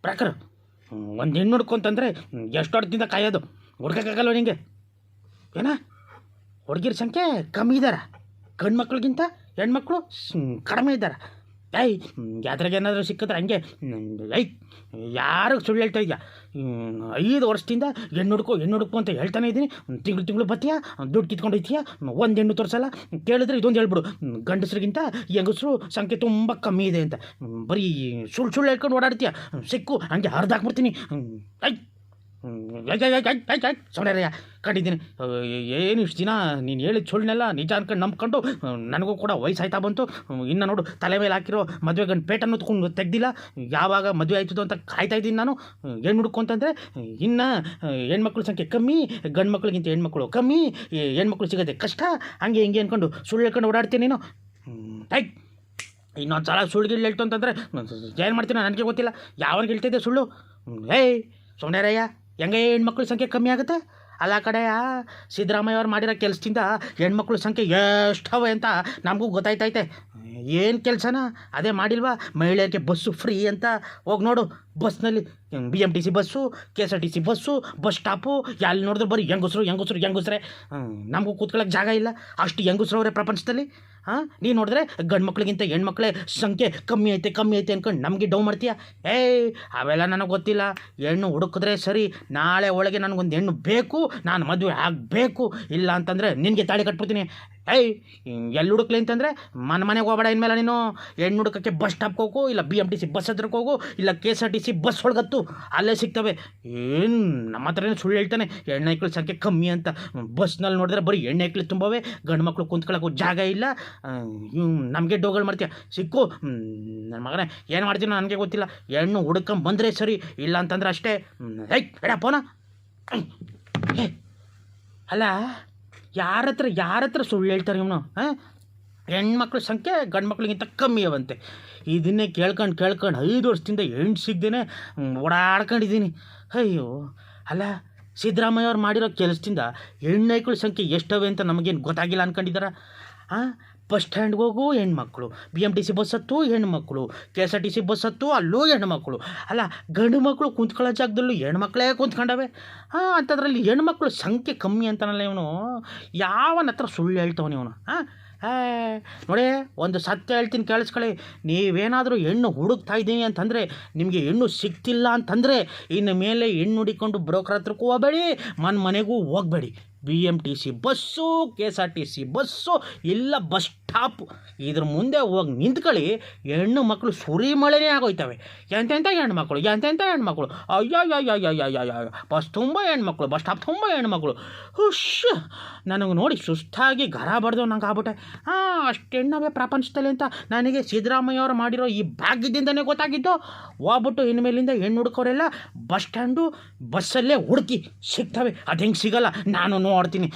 ಪ್ರಾಕರ್ ಒಂದು ಹೆಣ್ಣು ಹುಡ್ಕೊಂತಂದರೆ ಎಷ್ಟು ಹೊಡ್ದಿಂದ ಕಾಯೋದು ಹುಡ್ಕೋಕ್ಕಾಗಲ್ವ ನಿಂಗೆ ಏನ ಹುಡುಗಿರ ಸಂಖ್ಯೆ ಕಮ್ಮಿ ಇದ್ದಾರೆ ಗಂಡು ಮಕ್ಳಿಗಿಂತ ಹೆಣ್ಮಕ್ಳು ಕಡಿಮೆ ಇದ್ದಾರೆ ಯಾತ್ರೆಗೆ ಏನಾದರೂ ಸಿಕ್ಕಿದ್ರೆ ಹಂಗೆ ಯಾರು ಸುಳ್ಳು ಹೇಳ್ತಾ ಇದೆಯಾ 5 ವರ್ಷದಿಂದ ಹೆಣ್ಣು ಹುಡುಕು ಅಂತ ಹೇಳ್ತಾನೆ ಇದ್ದೀನಿ. ತಿಂಗಳು ಬತ್ತೀಯಾ ದುಡ್ಡು ಕಿತ್ಕೊಂಡು ಹೋಯ್ತೀಯಾ ಒಂದು ಹೆಣ್ಣು ತೋರಿಸಲ್ಲ ಕೇಳಿದ್ರೆ ಇದೊಂದು ಹೇಳ್ಬಿಡು ಹೆಂಗಸ್ರಿಗಿಂತ ಹೆಂಗಸರು ಸಂಖ್ಯೆ ತುಂಬ ಕಮ್ಮಿ ಇದೆ ಅಂತ ಬರೀ ಸುಳ್ಳು ಹೇಳ್ಕೊಂಡು ಓಡಾಡ್ತೀಯ ಸಿಕ್ಕು ಹಂಗೆ ಹರಿದಾಕ್ಬಿಡ್ತೀನಿ. ಸೊಳ್ಳೆರಯ್ಯ ಕಂಡಿದ್ದೀನಿ ಏನು ಇಷ್ಟು ದಿನ ನೀನು ಹೇಳಿದ ಸುಳ್ಳನ್ನೆಲ್ಲ ನಿಜ ಅನ್ಕೊಂಡು ನಂಬ್ಕೊಂಡು ನನಗೂ ಕೂಡ ವಯಸ್ಸಾಯ್ತಾ ಬಂತು. ಇನ್ನು ನೋಡು ತಲೆ ಮೇಲೆ ಹಾಕಿರೋ ಮದುವೆ ಗಂಡು ಪೇಟನ್ನು ತೊಗೊಂಡು ತೆಗ್ದಿಲ್ಲ. ಯಾವಾಗ ಮದುವೆ ಆಯ್ತದೋ ಅಂತ ಕಾಯ್ತಾ ಇದ್ದೀನಿ ನಾನು. ಹೆಣ್ಣು ಹುಡ್ಕೊಂತಂದರೆ ಇನ್ನು ಹೆಣ್ಮಕ್ಳ ಸಂಖ್ಯೆ ಕಮ್ಮಿ, ಗಂಡು ಮಕ್ಳಿಗಿಂತ ಹೆಣ್ಮಕ್ಳು ಕಮ್ಮಿ, ಹೆಣ್ಮಕ್ಳು ಸಿಗೋದೆ ಕಷ್ಟ, ಹಂಗೆ ಹಿಂಗೆ ಅಂದ್ಕೊಂಡು ಸುಳ್ಳು ಹೇಳ್ಕೊಂಡು ಓಡಾಡ್ತೀನಿ ನೀನು. ಇನ್ನೊಂದು ಸಲ ಸುಳ್ಳು ಹೇಳ್ತು ಅಂತಂದರೆ ಏನು ಮಾಡ್ತೀನೋ ನನಗೆ ಗೊತ್ತಿಲ್ಲ. ಯಾವನಿಗೆ ಹೇಳ್ತಿದ್ದೆ ಸುಳ್ಳು? ಸೋಣ್ಯರಯ್ಯ ಹೆಂಗೆ ಹೆಣ್ಮಕ್ಳ ಸಂಖ್ಯೆ ಕಮ್ಮಿ ಆಗುತ್ತೆ? ಅಲ್ಲ ಕಡೆಯ ಸಿದ್ದರಾಮಯ್ಯ ಅವ್ರು ಮಾಡಿರೋ ಕೆಲಸದಿಂದ ಹೆಣ್ಮಕ್ಳ ಸಂಖ್ಯೆ ಎಷ್ಟವೆ ಅಂತ ನಮಗೂ ಗೊತ್ತಾಯ್ತೈತೆ. ಏನು ಕೆಲಸನ ಅದೇ ಮಾಡಿಲ್ವಾ? ಮಹಿಳೆಯರಿಗೆ ಬಸ್ಸು ಫ್ರೀ ಅಂತ ಹೋಗಿ ನೋಡು. ಬಸ್ನಲ್ಲಿ BMTC bus, KSRTC bus, bus stop ಎಲ್ಲಿ ನೋಡಿದ್ರು ಬರೀ ಹೆಂಗಸ್ರೆ. ನಮಗೂ ಕೂತ್ಕೊಳ್ಳೋಕೆ ಜಾಗ ಇಲ್ಲ, ಅಷ್ಟು ಹೆಂಗಸ್ರವ್ರೆ ಪ್ರಪಂಚದಲ್ಲಿ. ನೀನು ನೋಡಿದ್ರೆ ಗಂಡು ಮಕ್ಳಿಗಿಂತ ಹೆಣ್ಮಕ್ಳೇ ಸಂಖ್ಯೆ ಕಮ್ಮಿ ಐತೆ ಅಂದ್ಕೊಂಡು ನಮಗೆ ಡೌ ಮಾಡ್ತೀಯ. ಅವೆಲ್ಲ ನನಗೆ ಗೊತ್ತಿಲ್ಲ. ಹೆಣ್ಣು ಹುಡುಕಿದ್ರೆ ಸರಿ, ನಾಳೆ ಒಳಗೆ ನನಗೊಂದು ಹೆಣ್ಣು ಬೇಕು, ನಾನು ಮದುವೆ ಆಗಬೇಕು, ಇಲ್ಲ ಅಂತಂದರೆ ನಿನಗೆ ತಾಳಿ ಕಟ್ಬಿಡ್ತೀನಿ. ಎಲ್ಲಿ ಹುಡುಕ್ಲಿ ಅಂತಂದರೆ ಮನೆಗೆ ಹೋಗಬೇಡ. ಇನ್ಮೇಲೆ ನೀನು ಹೆಣ್ಣು ಹುಡುಕಕ್ಕೆ ಬಸ್ ಸ್ಟಾಪ್ಗೆ ಹೋಗು, ಇಲ್ಲ BMTC ಬಸ್ ಹತ್ರಕ್ಕೆ ಹೋಗು, ಇಲ್ಲ KSRTC ಬಸ್ ಒಳಗತ್ತು, ಅಲ್ಲೇ ಸಿಗ್ತವೆ. ಏನು ನಮ್ಮ ಹತ್ರನೇ ಸುಳ್ಳು ಹೇಳ್ತಾನೆ ಹೆಣ್ಣೈಕ್ಳ ಸಂಖ್ಯೆ ಕಮ್ಮಿ ಅಂತ. ಬಸ್ನಲ್ಲಿ ನೋಡಿದ್ರೆ ಬರೀ ಹೆಣ್ಣೈಕ್ಳು ತುಂಬವೇ, ಗಂಡು ಮಕ್ಕಳು ಕುಂತ್ಕೊಳ್ಳೋಕ್ಕೂ ಜಾಗ ಇಲ್ಲ. ನಮಗೆ ಡೋಗಳು ಮಾಡ್ತೀಯ. ಸಿಕ್ಕು ನನ್ನ ಮಗನೇ, ಏನು ಮಾಡ್ತೀನೋ ನನಗೆ ಗೊತ್ತಿಲ್ಲ. ಹೆಣ್ಣು ಹುಡ್ಕೊಂಬಂದರೆ ಸರಿ, ಇಲ್ಲ ಅಂತಂದ್ರೆ ಅಷ್ಟೇ. ಬೇಡ ಫೋನ. ಅಲ್ಲ ಯಾರ ಹತ್ರ ಸುಳ್ಳು ಹೇಳ್ತಾರೆ ಇವನು? ಹೆಣ್ಮಕ್ಳ ಸಂಖ್ಯೆ ಗಂಡು ಮಕ್ಳಿಗಿಂತ ಕಮ್ಮಿ ಅವಂತೆ. ಇದನ್ನೇ ಕೇಳ್ಕೊಂಡು 5 ವರ್ಷದಿಂದ ಹೆಣ್ಣು ಸಿಗ್ದೇನೆ ಓಡಾಡ್ಕೊಂಡಿದ್ದೀನಿ. ಅಯ್ಯೋ ಅಲ್ಲ, ಸಿದ್ದರಾಮಯ್ಯ ಅವ್ರು ಮಾಡಿರೋ ಕೆಲಸದಿಂದ ಹೆಣ್ಣೈಕ್ಳ ಸಂಖ್ಯೆ ಎಷ್ಟವೆ ಅಂತ ನಮಗೇನು ಗೊತ್ತಾಗಿಲ್ಲ ಅಂದ್ಕೊಂಡಿದ್ದಾರ? ಬಸ್ ಸ್ಟ್ಯಾಂಡ್ಗೆ ಹೋಗು ಹೆಣ್ಮಕ್ಳು, BMTC ಬಸ್ ಹತ್ತು ಹೆಣ್ಮಕ್ಳು, KSRTC ಬಸ್ ಹತ್ತು ಅಲ್ಲೂ ಹೆಣ್ಮಕ್ಳು. ಅಲ್ಲ ಗಂಡು ಮಕ್ಕಳು ಕುಂತ್ಕೊಳ್ಳೋ ಜಾಗದಲ್ಲೂ ಹೆಣ್ಮಕ್ಳೇ ಕುಂತ್ಕೊಂಡವೆ. ಅಂಥದ್ರಲ್ಲಿ ಹೆಣ್ಮಕ್ಳು ಸಂಖ್ಯೆ ಕಮ್ಮಿ ಅಂತಾನಲ್ಲ ಇವನು. ಯಾವನ ಹತ್ರ ಸುಳ್ಳು ಹೇಳ್ತವನು ಇವನು? ನೋಡಿ, ಒಂದು ಸತ್ಯ ಹೇಳ್ತೀನಿ ಕೇಳಿಸ್ಕೊಳ್ಳಿ. ನೀವೇನಾದರೂ ಹೆಣ್ಣು ಹುಡುಕ್ತಾ ಇದ್ದೀನಿ ಅಂತಂದರೆ, ನಿಮಗೆ ಹೆಣ್ಣು ಸಿಗ್ತಿಲ್ಲ ಅಂತಂದರೆ, ಇನ್ನು ಮೇಲೆ ಹೆಣ್ಣು ಹುಡಿಕೊಂಡು ಬ್ರೋಕರ್ ಹತ್ರಕ್ಕೂ ಹೋಗಬೇಡಿ, ಮನೆಗೂ ಹೋಗಬೇಡಿ. BMTC ಬಸ್ಸು, KSRTC ಬಸ್ಸು, ಇಲ್ಲ ಬಸ್ ಸ್ಟಾಪು, ಇದ್ರ ಮುಂದೆ ಹೋಗಿ ನಿಂತ್ಕೊಳ್ಳಿ. ಹೆಣ್ಣು ಮಕ್ಕಳು ಸುರಿಮಳೆನೇ ಆಗೋಯ್ತವೆ. ಎಂತೆಂಥ ಹೆಣ್ಮಕ್ಳು ಅಯ್ಯಯ್ಯಯ್ಯಯ್ಯಯ್ಯಯ್ಯ, ಬಸ್ ತುಂಬ ಹೆಣ್ಮಕ್ಳು, ಬಸ್ ಸ್ಟಾಪ್ ತುಂಬ ಹೆಣ್ಮಕ್ಳು. ಹುಷ್, ನನಗೆ ನೋಡಿ ಸುಸ್ತಾಗಿ ಗರ ಬಡ್ದು ನಂಗೆ ಆಗ್ಬಿಟ್ಟೆ. ಅಷ್ಟು ಹೆಣ್ಣವೇ ಪ್ರಪಂಚದಲ್ಲಿ ಅಂತ ನನಗೆ ಸಿದ್ದರಾಮಯ್ಯ ಅವರು ಮಾಡಿರೋ ಈ ಭಾಗ್ಯದಿಂದನೇ ಗೊತ್ತಾಗಿದ್ದು. ಹೋಗ್ಬಿಟ್ಟು ಇನ್ಮೇಲಿಂದ ಹೆಣ್ಣು ಹುಡುಕೋರೆಲ್ಲ ಬಸ್ ಸ್ಟ್ಯಾಂಡು ಬಸ್ಸಲ್ಲೇ ಹುಡುಕಿ ಸಿಗ್ತವೆ. ಅದು ಹೆಂಗೆ ಸಿಗಲ್ಲ ನಾನು ನೋಡ್ತೀನಿ.